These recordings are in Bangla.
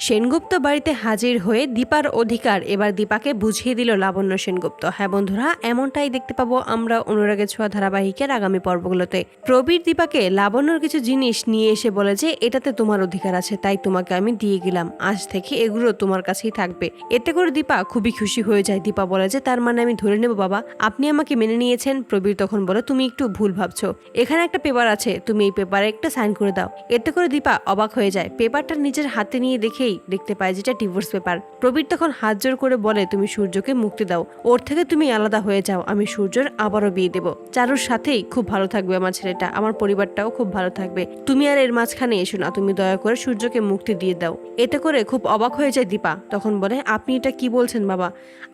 সেনগুপ্ত বাড়িতে হাজির হয়ে দীপার অধিকার এবার দীপাকে বুঝিয়ে দিল লাবণ্য সেনগুপ্ত। হ্যাঁ বন্ধুরা, এমনটাই দেখতে পাবো আমরা অনুরাগের ছোঁয়া ধারাবাহিকের আগামী পর্বগুলোতে। প্রবীর দীপাকে লাবণ্যর কিছু জিনিস নিয়ে এসে বলে যে এটাতে তোমার অধিকার আছে, তাই তোমাকে আমি দিয়ে গেলাম, আজ থেকে এগুলো তোমার কাছেই থাকবে। এতে করে দীপা খুবই খুশি হয়ে যায়। দীপা বলে যে তার মানে আমি ধরে নেব বাবা, আপনি আমাকে মেনে নিয়েছেন। প্রবীর তখন বলে তুমি একটু ভুল ভাবছো, এখানে একটা পেপার আছে, তুমি এই পেপারে একটা সাইন করে দাও। এতে করে দীপা অবাক হয়ে যায়। পেপারটা নিজের হাতে নিয়ে দেখতে পায় যেটা ডিভোর্স পেপার। প্রবীর তখন হাত জোর করে বলে তুমি সূর্যকে মুক্তি দাও, ওর থেকে তুমি আলাদা হয়ে যাও, আমি সূর্যর আবারও বিয়ে দেব। চারুর সাথেই খুব ভালো থাকবে আমার ছেলেটা, আমার পরিবারটাও খুব ভালো থাকবে, তুমি আর এর মাঝখানে এসো না, তুমি দয়া করে সূর্যকে মুক্তি দিয়ে দাও। এতে করে খুব অবাক হয়ে যায় দীপা। তখন বলে আপনি এটা কি বলছেন বাবা,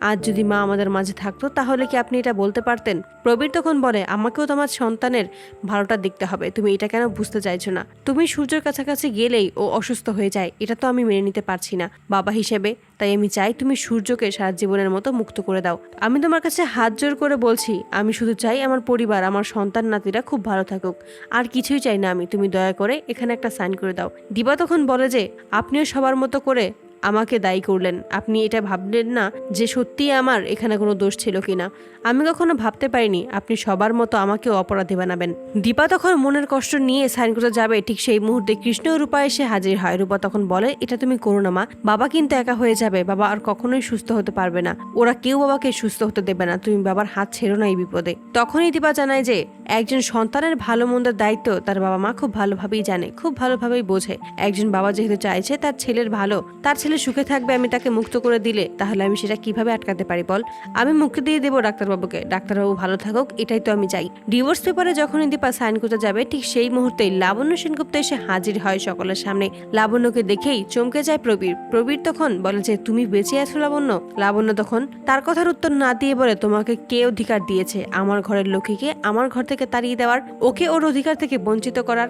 আজ যদি মা আমাদের মাঝে থাকতো তাহলে কি আপনি এটা বলতে পারতেন? প্রবীর তখন বলে আমাকেও তোমার সন্তানের ভালোটা দেখতে হবে, তুমি এটা কেন বুঝতে চাইছো না? তুমি সূর্যের কাছাকাছি গেলেই ও অসুস্থ হয়ে যায়, এটা তো আমি মেনে নিতে পারছি না বাবা হিসেবে, তাই আমি চাই তুমি সূর্যকে সারা জীবনের মতো মুক্ত করে দাও। আমি তোমার কাছে হাত জোর করে বলছি, আমি শুধু চাই আমার পরিবার, আমার সন্তান নাতিরা খুব ভালো থাকুক, আর কিছুই চাই না আমি, তুমি দয়া করে এখানে একটা সাইন করে দাও। দীপা তখন বলে যে আপনিও সবার মতো করে আমাকে দায়ী করলেন, আপনি এটা ভাবলেন না যে সত্যিই আমার এখানে কোনো দোষ ছিল কিনা। আমি কখনো ভাবতে পারিনি আপনি সবার মতো আমাকেও অপরাধী বানাবেন। দীপা তখন মনের কষ্ট নিয়ে সাইন করতে যাবে, ঠিক সেই মুহূর্তে কৃষ্ণ ও রূপা এসে হাজির হয়। রূপা তখন বলে এটা তুমি করো না মা, বাবা কিন্তু একা হয়ে যাবে, বাবা আর কখনোই সুস্থ হতে পারবে না, ওরা কেউ বাবাকে সুস্থ হতে দেবে না, তুমি বাবার হাত ছেড়ো না এই বিপদে। তখনই দীপা জানায় যে একজন সন্তানের ভালো মন্দের দায়িত্ব তার বাবা মা খুব ভালোভাবেই জানে, খুব ভালোভাবেই বোঝে। একজন বাবা যেহেতু চাইছে তার ছেলের ভালো, তার ছেলে সুখে থাকবে, আমি তাকে মুক্ত করে দিলে তাহলে আমি সেটা কিভাবে আটকাতে পারি বল? আমি মুক্তি দিয়ে দেবো ডাক্তারবাবুকে, ডাক্তারবাবু ভালো থাকুক, এটাই তো আমি চাই। ডিভোর্স পেপারে যখনই দীপা সাইন করতে যাবে ঠিক সেই মুহূর্তেই লাবণ্য সেনগুপ্ত এসে হাজির হয় সকলের সামনে। লাবণ্যকে দেখেই চমকে যায় প্রবীর। প্রবীর তখন বলে যে তুমি বেঁচে আছো লাবণ্য? লাবণ্য তখন তার কথার উত্তর না দিয়ে বলে তোমাকে কে অধিকার দিয়েছে আমার ঘরের লক্ষ্মীকে আমার ঘর থেকে তাড়িয়ে দেওয়ার, ওকে ওর অধিকার থেকে বঞ্চিত করার?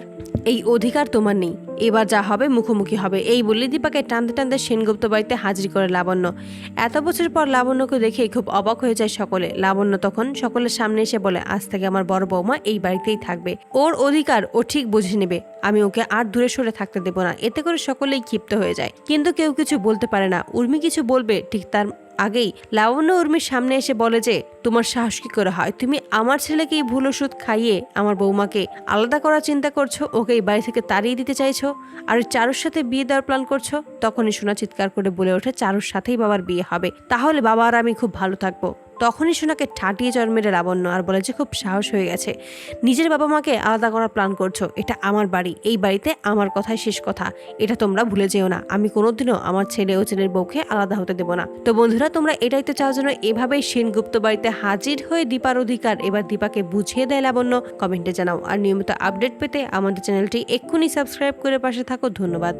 এই অধিকার তোমার নেই, এবার যা হবে মুখোমুখি হবে। এই বলে দীপাকে টানতে টানতে সেনগুপ্ত বাড়িতে হাজির করে লাবণ্য। এত বছর পর লাবণ্যকে দেখে খুব অবাক হয়ে যায় সকলে। লাবণ্য তখন সকলের সামনে এসে বলে আজ থেকে আমার বড় বৌমা এই বাড়িতেই থাকবে, ওর অধিকার ও ঠিক বুঝে নেবে, আমি ওকে আর দূরে সরে থাকতে দেব না। এতে করে সকলেই ক্ষিপ্ত হয়ে যায়, কিন্তু কেউ কিছু বলতে পারে না। উর্মি কিছু বলবে ঠিক তার আগেই লাবণ্য উর্মির সামনে এসে বলে যে তোমার সাহস কি করে হয়, তুমি আমার ছেলেকে এই ভুল ওষুধ খাইয়ে আমার বৌমাকে আলাদা করার চিন্তা করছো, ওকে এই বাড়ি থেকে তাড়িয়ে দিতে চাইছো, আর চারুর সাথে বিয়ে দেওয়ার প্ল্যান করছো। তখনই সোনা চিৎকার করে বলে ওঠে চারুর সাথেই বাবার বিয়ে হবে, তাহলে বাবা আর আমি খুব ভালো থাকবো। তখনই সোনাকে ঠাটিয়ে চড় মেরে লাবণ্য আর বলে যে খুব সাহস হয়ে গেছে, নিজের বাবা মাকে আলাদা করার প্ল্যান করছো, এটা আমার বাড়ি, এই বাড়িতে আমার কথাই শেষ কথা, এটা তোমরা ভুলে যেও না, আমি কোনোদিনও আমার ছেলে ও ছেলের বউকে আলাদা হতে দেবো না। তো বন্ধুরা, তোমরা এটাই তো চাও যেন এভাবেই সেনগুপ্ত বাড়িতে হাজির হয়ে দীপার অধিকার এবার দীপাকে বুঝিয়ে দেয় লাবণ্য? কমেন্টে জানাও। আর নিয়মিত আপডেট পেতে আমাদের চ্যানেলটি এক্ষুনি সাবস্ক্রাইব করে পাশে থাকো। ধন্যবাদ।